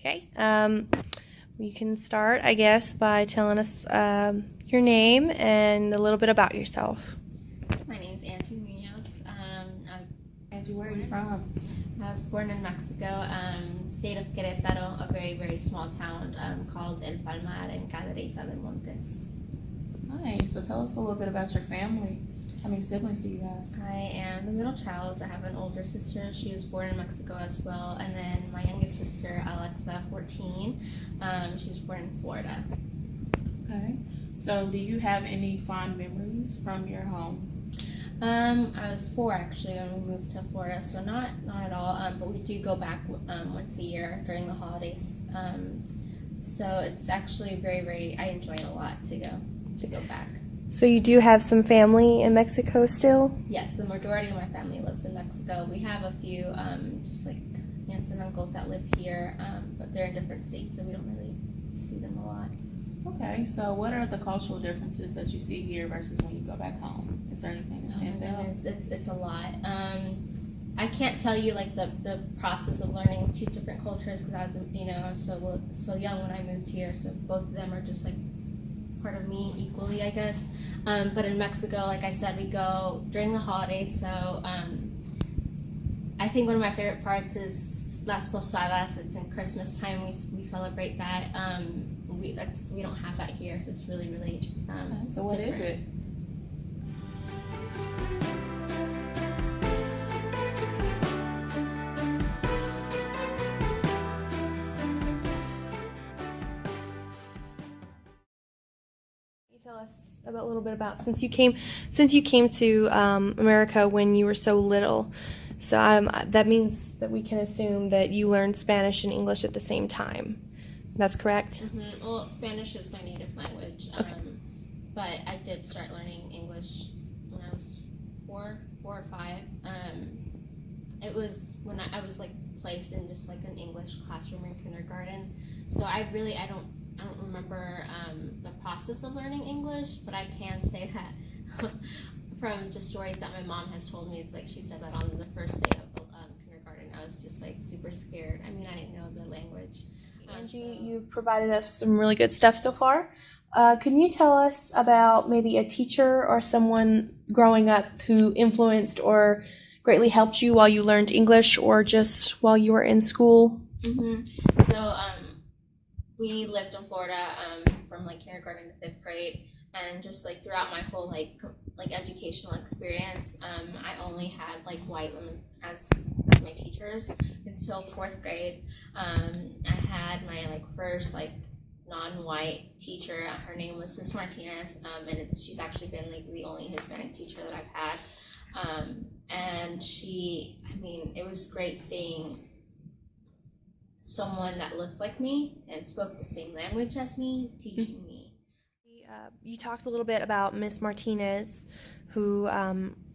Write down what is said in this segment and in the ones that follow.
Okay. You can start, I guess, by telling us your name and a little bit about yourself. My name is Angie Munoz. Angie, where are you from? I was born in Mexico, state of Querétaro, a very, very small town called El Palmar en Cadereyta de Montes. Nice. So tell us a little bit about your family. How many siblings do you have? I am the middle child. I have an older sister. She was born in Mexico as well. And then my youngest sister, Alexa, 14. She was born in Florida. Okay. So do you have any fond memories from your home? I was 4 actually when we moved to Florida, so not at all. But we do go back once a year during the holidays. So it's actually very, very. I enjoy it a lot to go back. So you do have some family in Mexico still? Yes, the majority of my family lives in Mexico. We have a few just like aunts and uncles that live here, but they're in different states, so we don't really see them a lot. Okay. So what are the cultural differences that you see here versus when you go back home? Is there anything that stands out? It's a lot. I can't tell you like the process of learning 2 different cultures because I was so young when I moved here. So both of them are just like part of me equally, I guess. But in Mexico, like I said, we go during the holidays. So I think one of my favorite parts is Las Posadas. It's in Christmas time. We celebrate that. We don't have that here, so it's really, really. Okay. So what different. is it? Tell us a little bit about since you came to America when you were so little. So that means that we can assume that you learned Spanish and English at the same time. That's correct? Mm-hmm. Well, Spanish is my native language, Okay. but I did start learning English when I was 4 or 5. It was when I was like placed in just like an English classroom in kindergarten. So I don't remember the process of learning English, but I can say that from just stories that my mom has told me. It's like she said that on the first day of kindergarten, I was just like super scared. I mean, I didn't know the language. Angie, you've provided us some really good stuff so far. Can you tell us about maybe a teacher or someone growing up who influenced or greatly helped you while you learned English or just while you were in school? Mm-hmm. So we lived in Florida from like kindergarten to 5th grade, and just like throughout my whole like educational experience, I only had like white women as my teachers until 4th grade. I had my like first like non-white teacher. Her name was Miss Martinez, and she's actually been like the only Hispanic teacher that I've had. And it was great seeing someone that looked like me and spoke the same language as me teaching me. You talked a little bit about Miss Martinez, who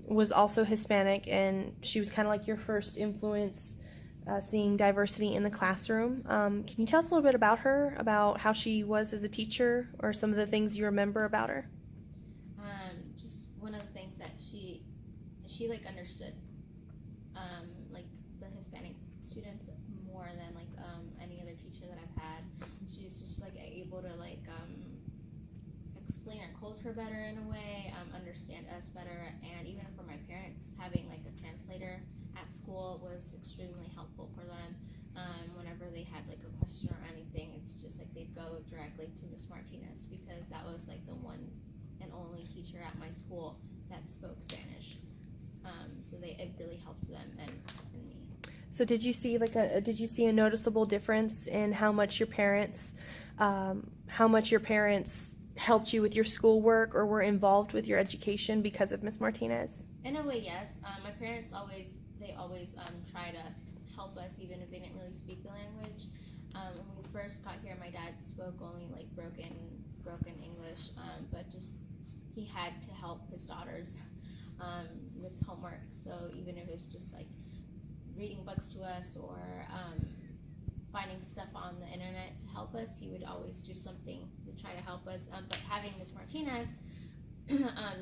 was also Hispanic, and she was kind of like your first influence seeing diversity in the classroom. Can you tell us a little bit about her, about how she was as a teacher, or some of the things you remember about her? Just one of the things that she like understood like the Hispanic students more than like any other teacher that I've had. She was just like able to like explain our culture better in a way, understand us better, and even for my parents, having like a translator at school was extremely helpful for them. Whenever they had like a question or anything, it's just like they'd go directly to Miss Martinez because that was like the one and only teacher at my school that spoke Spanish. So it really helped them and me. So did you see a noticeable difference in how much your parents helped you with your schoolwork or were involved with your education because of Miss Martinez? In a way, yes. My parents always try to help us even if they didn't really speak the language. When we first got here, my dad spoke only like broken English, but just he had to help his daughters with homework. So even if it was just like reading books to us or finding stuff on the internet to help us, he would always do something to try to help us. But having Miss Martinez,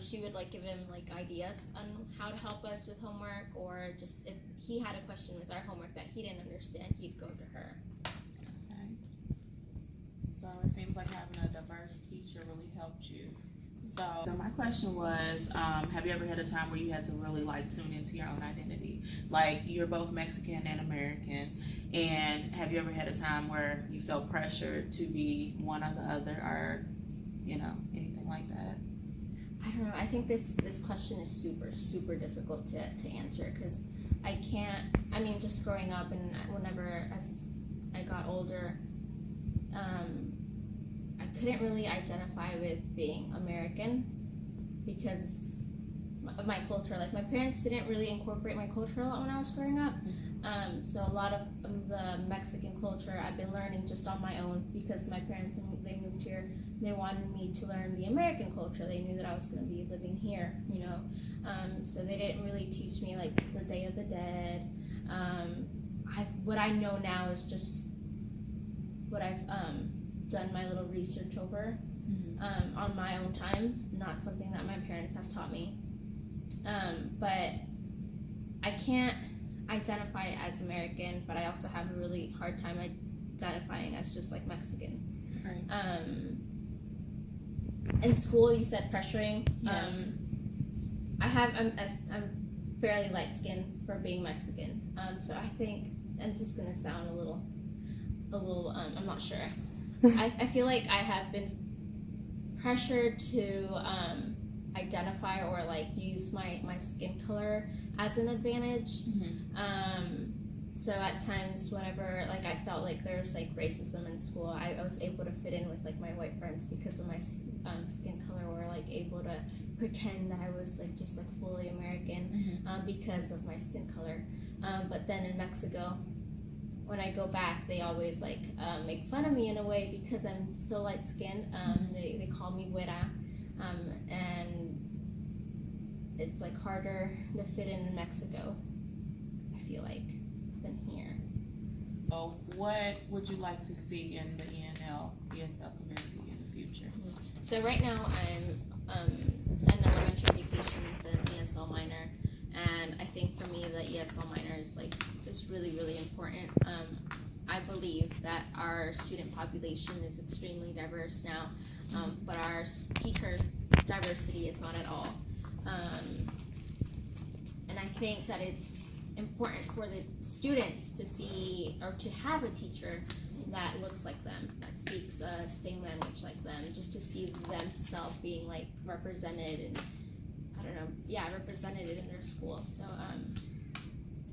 she would like give him like ideas on how to help us with homework, or just if he had a question with our homework that he didn't understand, he'd go to her. Okay. So it seems like having a diverse teacher really helped you. So my question was, have you ever had a time where you had to really like tune into your own identity? Like you're both Mexican and American, and have you ever had a time where you felt pressured to be one or the other, or anything like that? I don't know. I think this question is super difficult to answer because I can't. I mean, just growing up and whenever as I got older, I couldn't really identify with being American because of my culture. Like my parents didn't really incorporate my culture a lot when I was growing up. So a lot of the Mexican culture I've been learning just on my own because my parents, they moved here, they wanted me to learn the American culture. They knew that I was going to be living here, so they didn't really teach me like the Day of the Dead. What I know now is just what I've done my little research over on my own time, not something that my parents have taught me. But I can't identify as American, but I also have a really hard time identifying as just like Mexican. Right. In school, you said pressuring. Yes. I'm fairly light skinned for being Mexican. So I think, and this is gonna sound a little, I'm not sure. I feel like I have been pressured to identify or like use my skin color as an advantage. So at times whenever like I felt like there was like racism in school, I was able to fit in with like my white friends because of my skin color, or like able to pretend that I was like just like fully American because of my skin color. But then in Mexico, when I go back, they always like make fun of me in a way because I'm so light skinned. They call me güera, and it's like harder to fit in Mexico, I feel like, than here. So what would you like to see in the ESL community in the future? So right now I'm an elementary education with an ESL minor, and I think for me the ESL minor is like really important. I believe that our student population is extremely diverse now, but our teacher diversity is not at all. And I think that it's important for the students to see or to have a teacher that looks like them, that speaks same language like them, just to see themselves being like represented and represented in their school. So I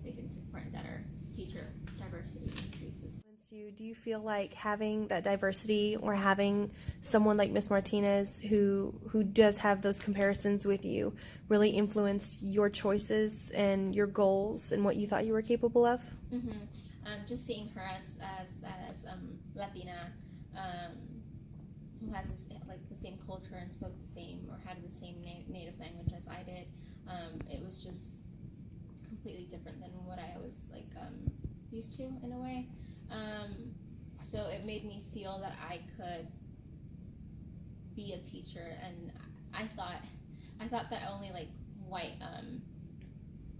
think it's important that our teacher diversity increases. Do you feel like having that diversity or having someone like Miss Martinez who does have those comparisons with you really influenced your choices and your goals and what you thought you were capable of? Just seeing her as Latina, who has this, like the same culture and spoke the same or had the same native language as I did, it was just completely different than what I was like used to in a way. So it made me feel that I could be a teacher, and I thought that only like white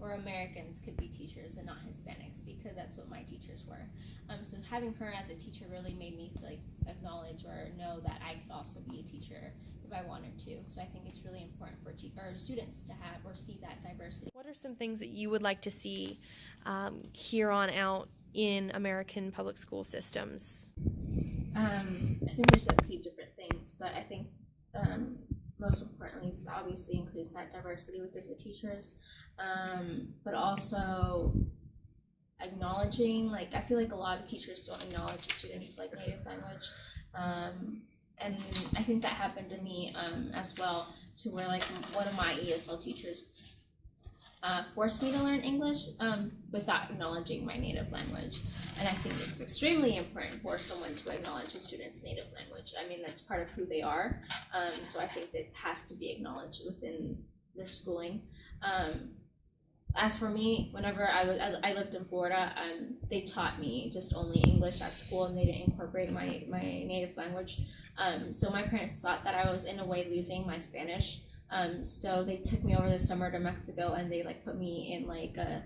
or Americans could be teachers and not Hispanics, because that's what my teachers were. So having her as a teacher really made me like acknowledge or know that I could also be a teacher if I wanted to. So I think it's really important for students to have or see that diversity. What are some things that you would like to see here on out in American public school systems? I think there's a few different things, but I think most importantly is obviously increase that diversity within the teachers, but also acknowledging, like I feel like a lot of teachers don't acknowledge the students' like native language, and I think that happened to me as well, to where like one of my ESL teachers forced me to learn English without acknowledging my native language. And I think it's extremely important for someone to acknowledge a student's native language. I mean, that's part of who they are. So I think that has to be acknowledged within their schooling. As for me, whenever I lived in Florida, they taught me just only English at school, and they didn't incorporate my native language. So my parents thought that I was in a way losing my Spanish. So they took me over the summer to Mexico, and they like put me in like a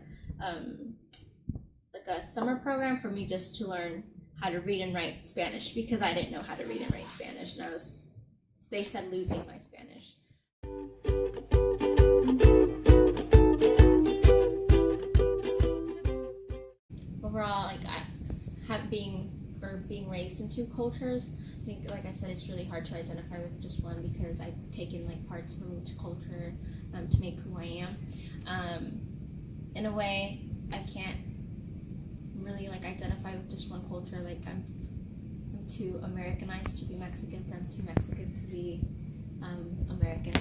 summer program for me just to learn how to read and write Spanish because I didn't know how to read and write Spanish, and they said losing my Spanish. Overall, like being raised in two cultures, I think, like I said, it's really hard to identify with just one because I've taken like parts from each culture to make who I am. In a way, I can't really like identify with just one culture. Like I'm too Americanized to be Mexican, but I'm too Mexican to be American.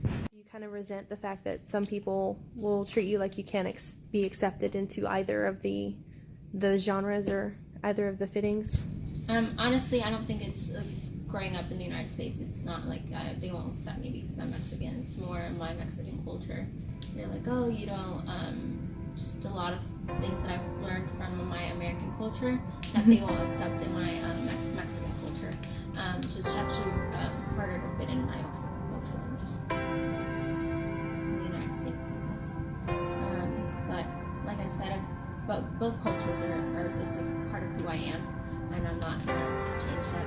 Do you kind of resent the fact that some people will treat you like you can't be accepted into either of the genres or either of the fittings? Honestly, I don't think it's growing up in the United States. It's not like they won't accept me because I'm Mexican. It's more my Mexican culture. They're like, oh, you don't. Just a lot of things that I've learned from my American culture that they won't accept in my Mexican culture. So it's actually harder to fit in my Mexican culture than just the United States, I guess. But like I said, both cultures are like part of who I am, and I'm not gonna change that.